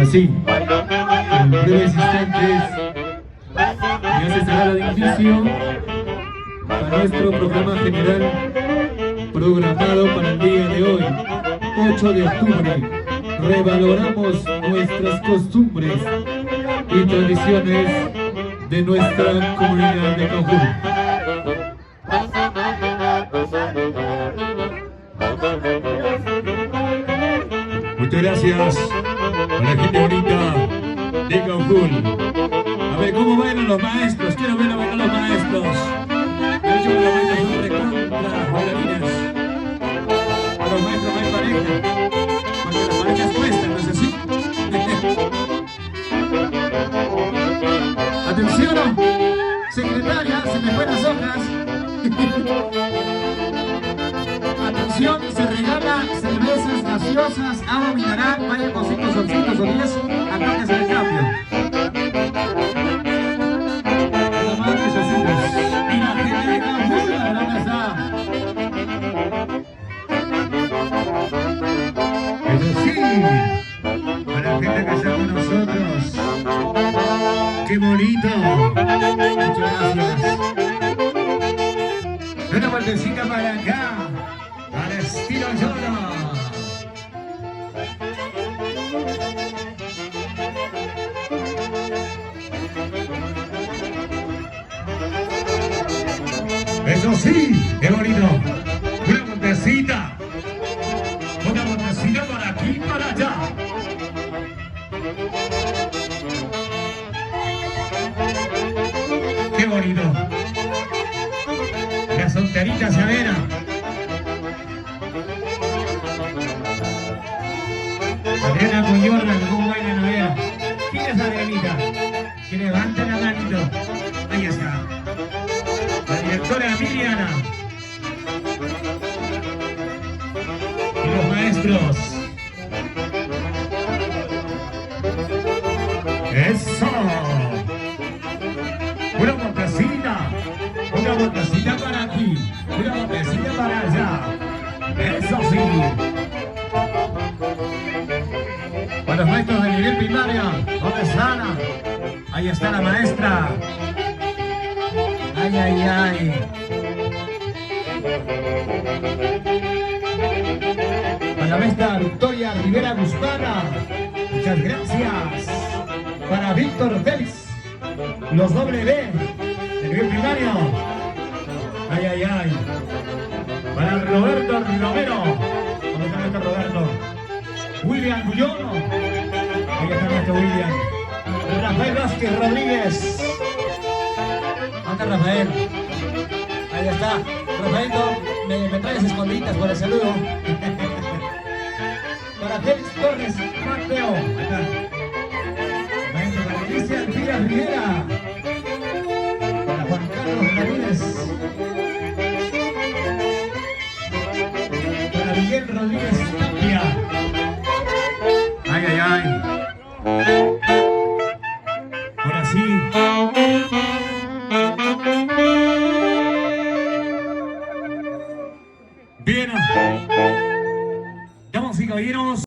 Sí, en breves instantes ya se estará el inicio para nuestro programa general programado para el día de hoy, 8 de octubre. Revaloramos nuestras costumbres y tradiciones de nuestra comunidad de Cajún. Muchas gracias a la gente bonita de Cajún. A ver, ¿cómo bailan los maestros? Quiero ver a bailar los maestros. De hecho, los maestros son recontra bailarinas. A los maestros no hay pareja, porque las parejas cuestan, ¿no es así? Atención, secretaria, se me fueron las hojas. Atención, se regala cervezas gaseosas, agua mineral, vaya con 5 solcitos o 10, antes del cambio. Nada más que solcitos. Y la gente de Cajún, ¿dónde está? Eso sí, para la gente que está con nosotros. ¡Qué bonito! Muchas gracias. Una vueltecita para acá, al estilo Yoda. Eso sí, qué bonito. Una vueltecita. Una vueltecita para aquí y para allá. Qué bonito. La solterita Savera. Adriana con Jordan, ¿cómo bailan? A ver. ¿Quién es Adrianita? Que levante la manito. Ahí está. La directora Miriana. Y los maestros. Eso. nivel primaria. ¿Dónde están? Ahí está la maestra. Ay, ay, ay. Para la maestra Victoria Rivera Guzmana. Muchas gracias. Para Víctor Félix. Los doble B. De nivel primario. Ay, ay, ay. Para Roberto Romero. ¿Dónde está nuestro Roberto? William Bullón. Ahí está nuestro William. Rafael Vázquez Rodríguez. ¿Dónde está Rafael? Ahí está. Rafaelito, me traes escondidas por el saludo. Para Félix Torres Mateo. Ahí está. Maestro para Cristian Díaz Rivera. Para Juan Carlos Ramírez. Para Miguel Rodríguez Tapia. Ay, ay, ay.